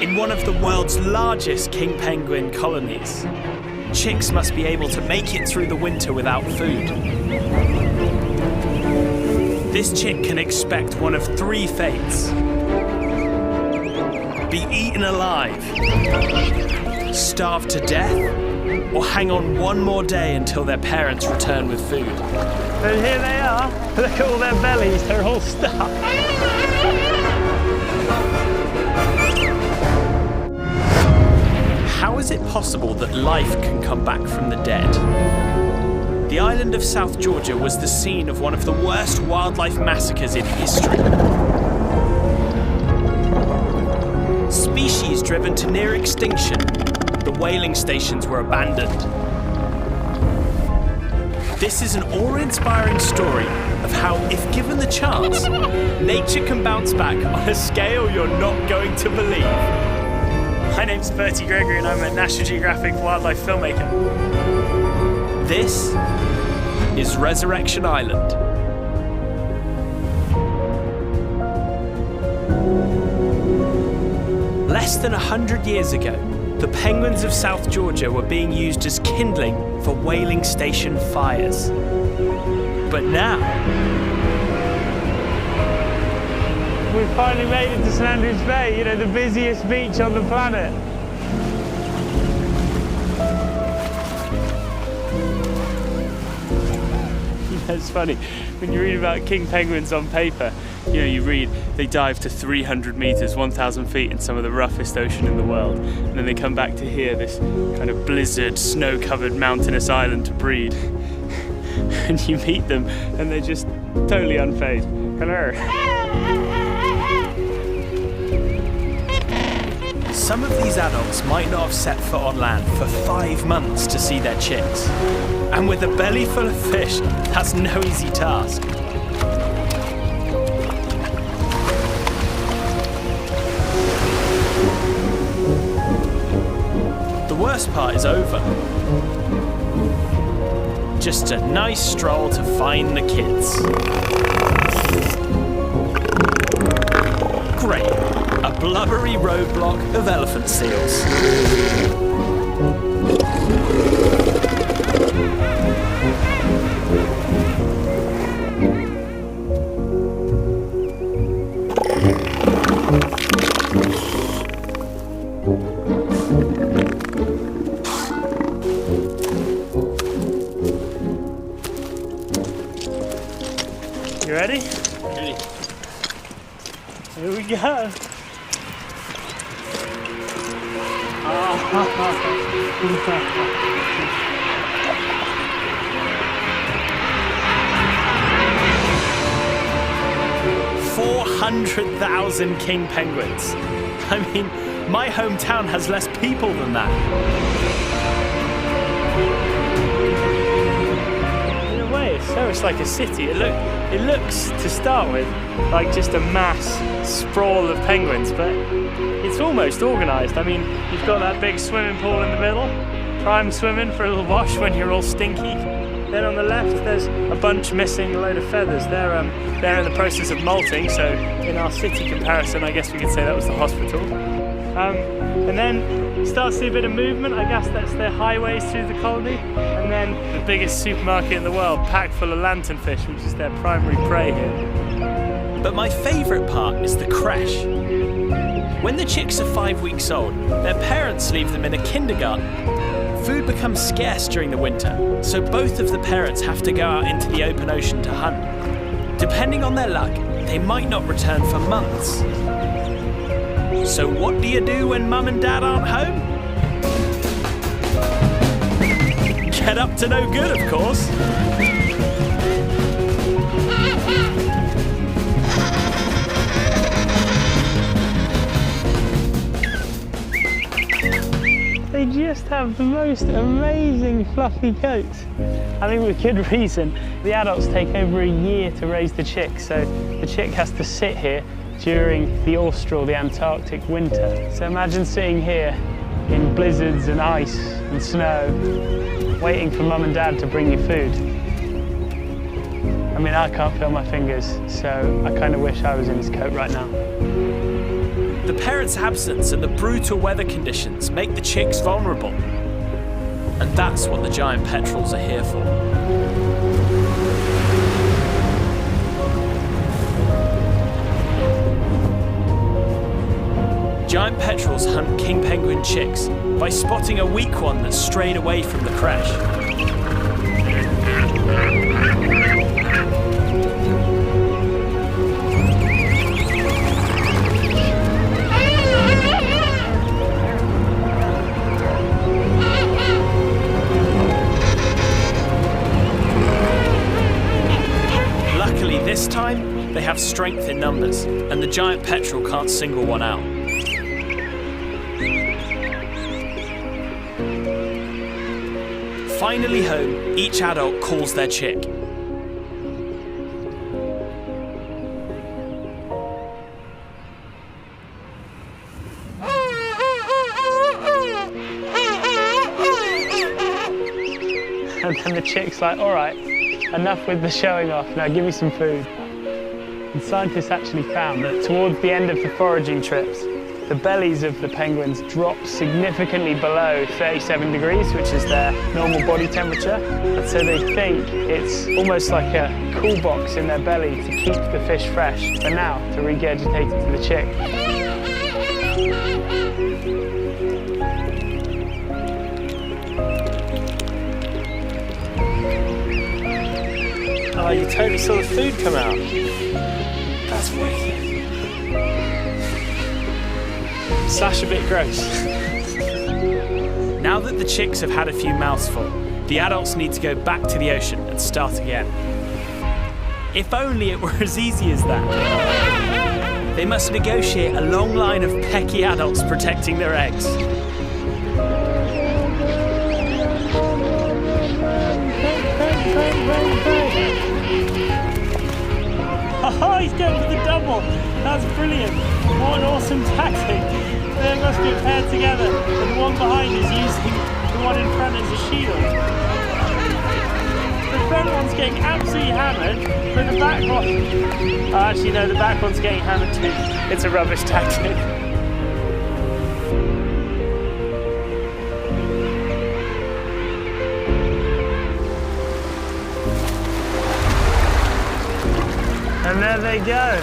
In one of the world's largest king penguin colonies, chicks must be able to make it through the winter without food. This chick can expect one of three fates: be eaten alive, starve to death, or hang on one more day until their parents return with food. And here they are. Look at all their bellies, they're all stuffed. How is it possible that life can come back from the dead? The island of South Georgia was the scene of one of the worst wildlife massacres in history. Species driven to near extinction, the whaling stations were abandoned. This is an awe-inspiring story of how, if given the chance, nature can bounce back on a scale you're not going to believe. My name's Bertie Gregory and I'm a National Geographic wildlife filmmaker. This is Resurrection Island. Less than 100 years ago, the penguins of South Georgia were being used as kindling for whaling station fires. But now, We've finally made it to St Andrews Bay, you know, the busiest beach on the planet. It's funny, when you read about king penguins on paper, you know, you read they dive to 300 meters, 1,000 feet in some of the roughest ocean in the world. And then they come back to here, this kind of blizzard, snow-covered mountainous island to breed. And you meet them and they're just totally unfazed. Hello. some of these adults might not have set foot on land for 5 months to see their chicks. And with a belly full of fish, that's no easy task. The worst part is over. Just a nice stroll to find the kids. Great, a blubbery roadblock of elephant seals. You ready? Ready. Here we go. 400,000 king penguins. I mean, my hometown has less people than that. In a way, it's like a city. It looks, to start with, like just a mass sprawl of penguins, but it's almost organised. I mean, you've got that big swimming pool in the middle, prime swimming for a little wash when you're all stinky. Then on the left, there's a bunch missing a load of feathers. They're in the process of molting, so in our city comparison, I guess we could say that was the hospital. And then you start to see a bit of movement. I guess that's their highways through the colony. And then the biggest supermarket in the world, packed full of lanternfish, which is their primary prey here. But my favourite part is the creche. When the chicks are 5 weeks old, their parents leave them in a kindergarten. Food becomes scarce during the winter, so both of the parents have to go out into the open ocean to hunt. Depending on their luck, they might not return for months. So what do you do when mum and dad aren't home? Get up to no good, of course. They just have the most amazing fluffy coats. I think with good reason. The adults take over a year to raise the chick, so the chick has to sit here during the austral, the Antarctic winter. So imagine sitting here in blizzards and ice and snow, waiting for mum and dad to bring you food. I mean, I can't feel my fingers, so I kind of wish I was in his coat right now. The parents' absence and the brutal weather conditions make the chicks vulnerable. And that's what the giant petrels are here for. Giant petrels hunt king penguin chicks by spotting a weak one that's strayed away from the crash. Luckily this time, they have strength in numbers, and the giant petrel can't single one out. Finally home, each adult calls their chick. And then the chick's like, all right, enough with the showing off, now give me some food. And scientists actually found that towards the end of the foraging trips, the bellies of the penguins drop significantly below 37 degrees, which is their normal body temperature. And so they think it's almost like a cool box in their belly to keep the fish fresh, and now to regurgitate it to the chick. Oh, you totally saw the food come out. That's wicked. Slash a bit gross. Now that the chicks have had a few mouthfuls, the adults need to go back to the ocean and start again. If only it were as easy as that. They must negotiate a long line of pecky adults protecting their eggs. Oh, he's going for the double. That's brilliant. What an awesome tactic. They must be paired together, and the one behind is using the one in front as a shield. The front one's getting absolutely hammered, but the back one... Oh, actually, no, the back one's getting hammered too. It's a rubbish tactic. And there they go.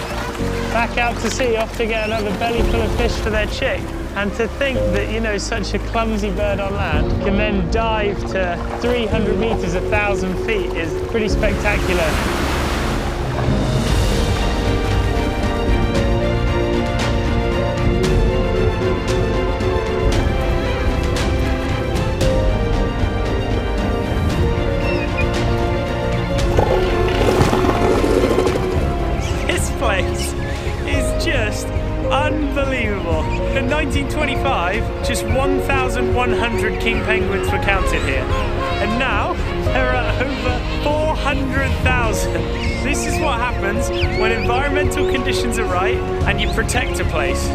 Back out to sea, off to get another belly full of fish for their chick. And to think that, you know, such a clumsy bird on land can then dive to 300 meters, 1,000 feet is pretty spectacular. This place is just unbelievable. In 1925, just 1,100 king penguins were counted here. And now, there are over 400,000. This is what happens when environmental conditions are right and you protect a place.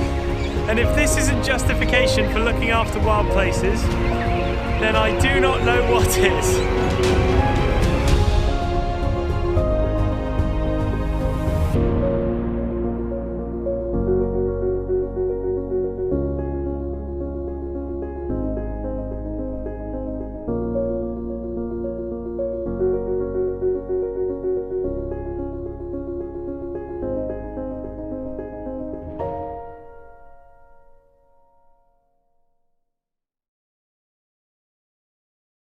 And if this isn't justification for looking after wild places, then I do not know what is.